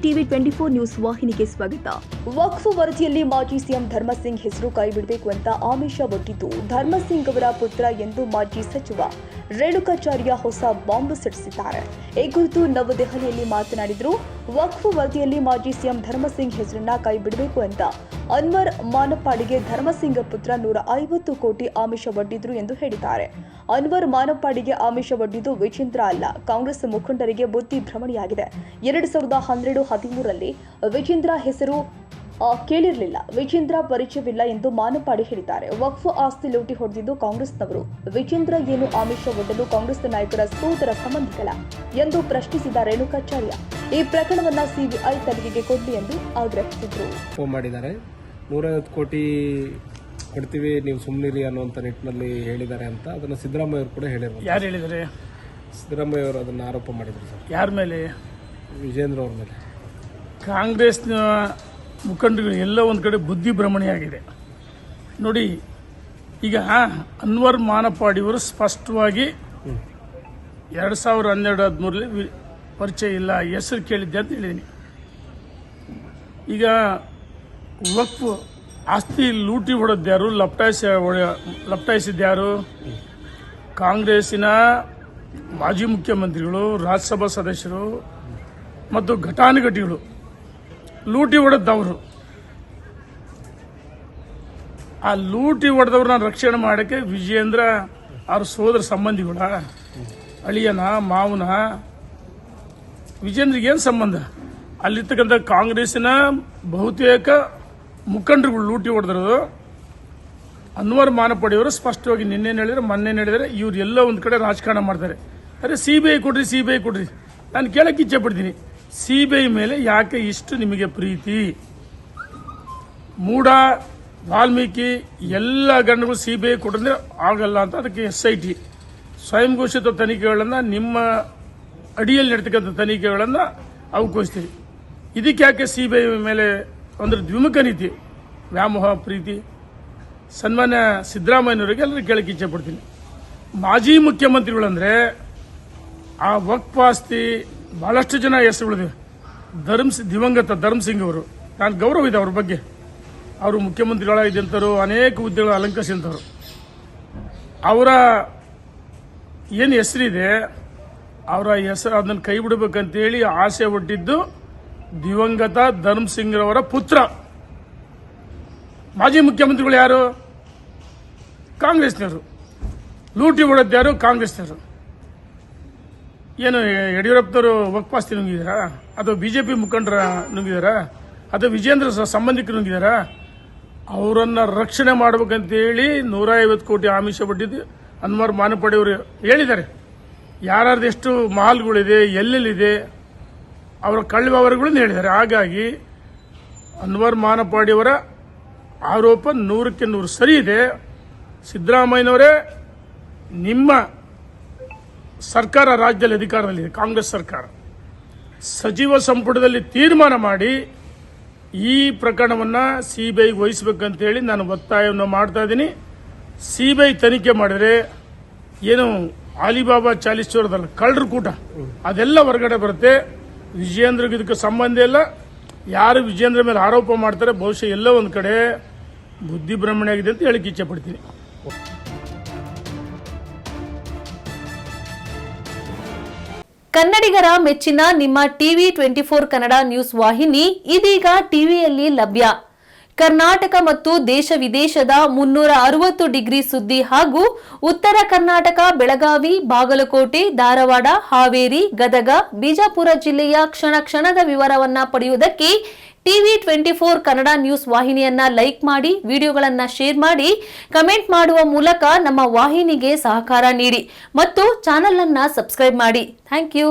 TV 24 news ವಾಹಿನಿಗೆ ಸ್ವಾಗತ. ವಕ್ಫ್ ವರದಿಯಲ್ಲಿ ಮಾಜಿ ಸಿಎಂ ಧರ್ಮಸಿಂಗ್ ಹೆಸರು ಕೈಬಿಡಬೇಕು ಅಂತ ಆಮಿಷ ಒಡ್ಡಿದ್ದು ಧರ್ಮಸಿಂಗ್ ಅವರ ಪುತ್ರ ಎಂದು ಮಾಜಿ ಸಚಿವ ರೇಣುಕಾಚಾರ್ಯ ಹೊಸ ಬಾಂಬ್ ಸಿಡಿಸಿದ್ದಾರೆ. ಈ ಕುರಿತು ನವದೆಹಲಿಯಲ್ಲಿ ಮಾತನಾಡಿದರು. ವಕ್ಫ್ ವರದಿಯಲ್ಲಿ ಮಾಜಿ ಸಿಎಂ ಧರ್ಮಸಿಂಗ್ ಹೆಸರನ್ನ ಕೈಬಿಡಬೇಕು ಅಂತ ಅನ್ವರ್ ಮಾನಪ್ಪಾಡಿಗೆ ಧರ್ಮಸಿಂಗ್ ಪುತ್ರ 150 ಕೋಟಿ ಆಮಿಷ ಒಡ್ಡಿದ್ರು ಎಂದು ಹೇಳಿದ್ದಾರೆ. ಅನ್ವರ್ ಮಾನಪ್ಪಾಡಿಗೆ ಆಮಿಷ ಒಡ್ಡಿದ್ದು ವಿಜೇಂದ್ರ ಅಲ್ಲ, ಕಾಂಗ್ರೆಸ್ ಮುಖಂಡರಿಗೆ ಬುದ್ಧಿ ಭ್ರಮಣೆಯಾಗಿದೆ. 2012-13ರಲ್ಲಿ ವಿಜೇಂದ್ರ ಹೆಸರು ಕೇಳಿರಲಿಲ್ಲ, ವಿಜೇಂದ್ರ ಪರಿಚಯವಿಲ್ಲ ಎಂದು ಮಾನಪ್ಪಾಡಿ ಹೇಳಿದ್ದಾರೆ. ವಕ್ಫ್ ಆಸ್ತಿ ಲೂಟಿ ಹೊಡೆದಿದ್ದು ಕಾಂಗ್ರೆಸ್ನವರು. ವಿಜೇಂದ್ರ ಏನು ಆಮಿಷ ಒಡ್ಡಲು ಕಾಂಗ್ರೆಸ್ ನಾಯಕರ ಸೋದರ ಸಂಬಂಧಿಗಳ ಎಂದು ಪ್ರಶ್ನಿಸಿದ ರೇಣುಕಾಚಾರ್ಯ ಈ ಪ್ರಕರಣವನ್ನ ಸಿಬಿಐ ತನಿಖೆಗೆ ಕೊಡಲಿ ಎಂದು ಆಗ್ರಹಿಸಿದರು. 150 ಕೋಟಿ ಕೊಡ್ತೀವಿ, ನೀವು ಸುಮ್ಮನಿರಿ ಅನ್ನುವಂಥ ನಿಟ್ಟಿನಲ್ಲಿ ಹೇಳಿದ್ದಾರೆ ಅಂತ ಅದನ್ನು ಸಿದ್ದರಾಮಯ್ಯ ಅವರು ಕೂಡ ಹೇಳಿದ್ರು. ಯಾರು ಹೇಳಿದ್ದಾರೆ? ಸಿದ್ದರಾಮಯ್ಯ ಅವರು ಅದನ್ನು ಆರೋಪ ಮಾಡಿದ್ರು ಸರ್. ಯಾರ ಮೇಲೆ? ವಿಜೇಂದ್ರ ಅವ್ರ ಮೇಲೆ. ಕಾಂಗ್ರೆಸ್ನ ಮುಖಂಡರು ಎಲ್ಲ ಒಂದು ಕಡೆ ಬುದ್ಧಿ ಭ್ರಮಣೆಯಾಗಿದೆ ನೋಡಿ. ಈಗ ಅನ್ವರ್ ಮಾನಪ್ಪಾಡಿಯವರು ಸ್ಪಷ್ಟವಾಗಿ 2012-13ರಲ್ಲಿ ಪರಿಚಯ ಇಲ್ಲ, ಹೆಸರು ಕೇಳಿದ್ದೆ ಅಂತ ಹೇಳಿದ್ದೀನಿ. ಈಗ ವಕ್ಫ್ ಆಸ್ತಿ ಲೂಟಿ ಹೊಡೆದ್ಯಾರು, ಲಪ್ಟಾಯಿಸಿದ್ಯಾರು? ಕಾಂಗ್ರೆಸ್ಸಿನ ಮಾಜಿ ಮುಖ್ಯಮಂತ್ರಿಗಳು, ರಾಜ್ಯಸಭಾ ಸದಸ್ಯರು ಮತ್ತು ಘಟಾನುಘಟಿಗಳು ಲೂಟಿ ಹೊಡೆದವರು. ಆ ಲೂಟಿ ಹೊಡೆದವ್ರನ್ನ ರಕ್ಷಣೆ ಮಾಡೋಕ್ಕೆ ವಿಜೇಂದ್ರ ಅವ್ರ ಸೋದರ ಸಂಬಂಧಿಗಳ ಅಳಿಯನ ಮಾವನ ವಿಜೇಂದ್ರಿಗೆ ಏನು ಸಂಬಂಧ? ಅಲ್ಲಿರ್ತಕ್ಕಂಥ ಕಾಂಗ್ರೆಸ್ಸಿನ ಬಹುತೇಕ ಮುಖಂಡರುಗಳು ಲೂಟಿ ಹೊಡೆದಿರೋದು. ಅನ್ವರ್ ಮಾನಪ್ಪಾಡಿಯವರು ಸ್ಪಷ್ಟವಾಗಿ ನಿನ್ನೆ ಹೇಳಿದ್ರೆ ಮೊನ್ನೆ ಹೇಳಿದರೆ ಇವ್ರು ಎಲ್ಲ ಒಂದು ಕಡೆ ರಾಜಕಾರಣ ಮಾಡ್ತಾರೆ. ಅರೆ ಸಿಬಿಐ ಕೊಡ್ರಿ. ನಾನು ಕೇಳಕ್ಕೆ ಇಚ್ಛೆ ಪಡ್ತೀನಿ, ಸಿಬಿಐ ಮೇಲೆ ಯಾಕೆ ಇಷ್ಟು ನಿಮಗೆ ಪ್ರೀತಿ? ಮೂಡ, ವಾಲ್ಮೀಕಿ ಎಲ್ಲ ಗಂಡಗಳು ಸಿಬಿಐ ಕೊಟ್ಟಿದ್ರೆ ಆಗಲ್ಲ ಅಂತ ಅದಕ್ಕೆ SIT ಸ್ವಯಂ ಘೋಷಿತ ತನಿಖೆಗಳನ್ನು ನಿಮ್ಮ ಅಡಿಯಲ್ಲಿ ನಡೀತಕ್ಕಂಥ ತನಿಖೆಗಳನ್ನು ಅವಕಾಶಿಸ್ತೀವಿ. ಇದಕ್ಕೆ ಯಾಕೆ ಸಿಬಿಐ ಮೇಲೆ ಒಂದು ದ್ವಿಮುಖ ನೀತಿ, ವ್ಯಾಮೋಹ, ಪ್ರೀತಿ? ಸನ್ಮಾನ್ಯ ಸಿದ್ದರಾಮಯ್ಯನವರಿಗೆ ಎಲ್ಲರೂ ಕೇಳಕ್ಕೆ ಇಚ್ಛೆ ಪಡ್ತೀನಿ. ಮಾಜಿ ಮುಖ್ಯಮಂತ್ರಿಗಳಂದ್ರೆ ಆ ವಕ್ಫ್ ಆಸ್ತಿ ಬಹಳಷ್ಟು ಜನ ಹೆಸರುಗಳಿವೆ. ದಿವಂಗತ ಧರ್ಮಸಿಂಗ್ ಅವರು, ನಾನು ಗೌರವ ಇದೆ ಅವ್ರ ಬಗ್ಗೆ. ಅವರು ಮುಖ್ಯಮಂತ್ರಿಗಳಾಗಿದ್ದಂಥವ್ರು, ಅನೇಕ ಹುದ್ದೆಗಳು ಅಲಂಕರಿಸಿದಂಥವ್ರು. ಅವರ ಏನು ಹೆಸರಿದೆ, ಅವರ ಹೆಸರು ಅದನ್ನು ಕೈ ಬಿಡಬೇಕಂತೇಳಿ ಆಸೆ ಒಡ್ಡಿದ್ದು ದಿವಂಗತ ಧರ್ಮಸಿಂಗ್ ಅವರ ಪುತ್ರ. ಮಾಜಿ ಮುಖ್ಯಮಂತ್ರಿಗಳು ಯಾರು? ಕಾಂಗ್ರೆಸ್ನವರು. ಲೂಟಿ ಹೊಡೆದ್ಯಾರು? ಕಾಂಗ್ರೆಸ್ನವರು. ಏನು ಯಡಿಯೂರಪ್ಪನವರು ವಕ್ಫ್ ಆಸ್ತಿ ನುಂಗಿದಾರಾ? ಅಥವಾ ಬಿಜೆಪಿ ಮುಖಂಡರ ನುಂಗಿದಾರಾ? ಅಥವಾ ವಿಜೇಂದ್ರ ಸಂಬಂಧಿಕರು ನುಂಗಿದಾರಾ? ಅವರನ್ನ ರಕ್ಷಣೆ ಮಾಡಬೇಕಂತೇಳಿ 150 ಕೋಟಿ ಆಮಿಷ ಒಡ್ಡಿದ್ದು ಅನ್ವರ್ ಮಾನಪ್ಪಾಡಿಯವರು ಹೇಳಿದ್ದಾರೆ. ಯಾರ್ಯಾರ್ದು ಎಷ್ಟು ಮಾಲ್ಗಳಿದೆ, ಎಲ್ಲೆಲ್ಲಿದೆ, ಅವರ ಕಳ್ಳವ್ಯವಹಾರಗಳನ್ನು ಹೇಳಿದ್ದಾರೆ. ಹಾಗಾಗಿ ಅನ್ವರ್ ಮಾನಪ್ಪಾಡಿಯವರ ಆರೋಪ 100ಕ್ಕೆ 100 ಸರಿ ಇದೆ. ಸಿದ್ದರಾಮಯ್ಯನವರೇ, ನಿಮ್ಮ ಸರ್ಕಾರ ರಾಜ್ಯದಲ್ಲಿ ಅಧಿಕಾರದಲ್ಲಿದೆ, ಕಾಂಗ್ರೆಸ್ ಸರ್ಕಾರ. ಸಚಿವ ಸಂಪುಟದಲ್ಲಿ ತೀರ್ಮಾನ ಮಾಡಿ ಈ ಪ್ರಕರಣವನ್ನು ಸಿಬಿಐಗೆ ವಹಿಸಬೇಕಂತೇಳಿ ನಾನು ಒತ್ತಾಯವನ್ನು ಮಾಡ್ತಾ ಇದ್ದೀನಿ. ಸಿಬಿಐ ತನಿಖೆ ಮಾಡಿದರೆ ಏನು ಅಲಿಬಾಬಾ ಚಾಲಿಸ್ವರದಲ್ಲ ಕಳ್ಳರ ಕೂಟ ಅದೆಲ್ಲ ಹೊರಗಡೆ ಬರುತ್ತೆ. ವಿಜೇಂದ್ರಗೆ ಇದಕ್ಕೆ ಸಂಬಂಧ ಇಲ್ಲ. ಯಾರು ವಿಜೇಂದ್ರ ಮೇಲೆ ಆರೋಪ ಮಾಡ್ತಾರೆ ಬಹುಶಃ ಎಲ್ಲ ಒಂದು ಕಡೆ ಬುದ್ಧಿ ಭ್ರಮಣೆ ಆಗಿದೆ ಅಂತ ಹೇಳಿಕ್ಕೆ ಇಚ್ಛೆ ಪಡ್ತೀನಿ. ಕನ್ನಡಿಗರ ಮೆಚ್ಚಿನ ನಿಮ್ಮ ಟಿವಿ 24 ಕನ್ನಡ ನ್ಯೂಸ್ ವಾಹಿನಿ ಇದೀಗ ಟಿವಿಯಲ್ಲಿ ಲಭ್ಯ. ಕರ್ನಾಟಕ ಮತ್ತು ದೇಶ ವಿದೇಶದ 360 ಡಿಗ್ರಿ ಸುದ್ದಿ ಹಾಗೂ ಉತ್ತರ ಕರ್ನಾಟಕ, ಬೆಳಗಾವಿ, ಬಾಗಲಕೋಟೆ, ಧಾರವಾಡ, ಹಾವೇರಿ, ಗದಗ, ಬಿಜಾಪುರ ಜಿಲ್ಲೆಯ ಕ್ಷಣ ಕ್ಷಣದ ವಿವರವನ್ನ ಪಡೆಯುವುದಕ್ಕೆ ಟಿವಿ 24 ಕನ್ನಡ ನ್ಯೂಸ್ ವಾಹಿನಿಯನ್ನ ಲೈಕ್ ಮಾಡಿ, ವಿಡಿಯೋಗಳನ್ನ ಶೇರ್ ಮಾಡಿ, ಕಮೆಂಟ್ ಮಾಡುವ ಮೂಲಕ ನಮ್ಮ ವಾಹಿನಿಗೆ ಸಹಕಾರ ನೀಡಿ ಮತ್ತು ಚಾನೆಲ್ ಅನ್ನ ಸಬ್ಸ್ಕ್ರೈಬ್ ಮಾಡಿ. Thank you.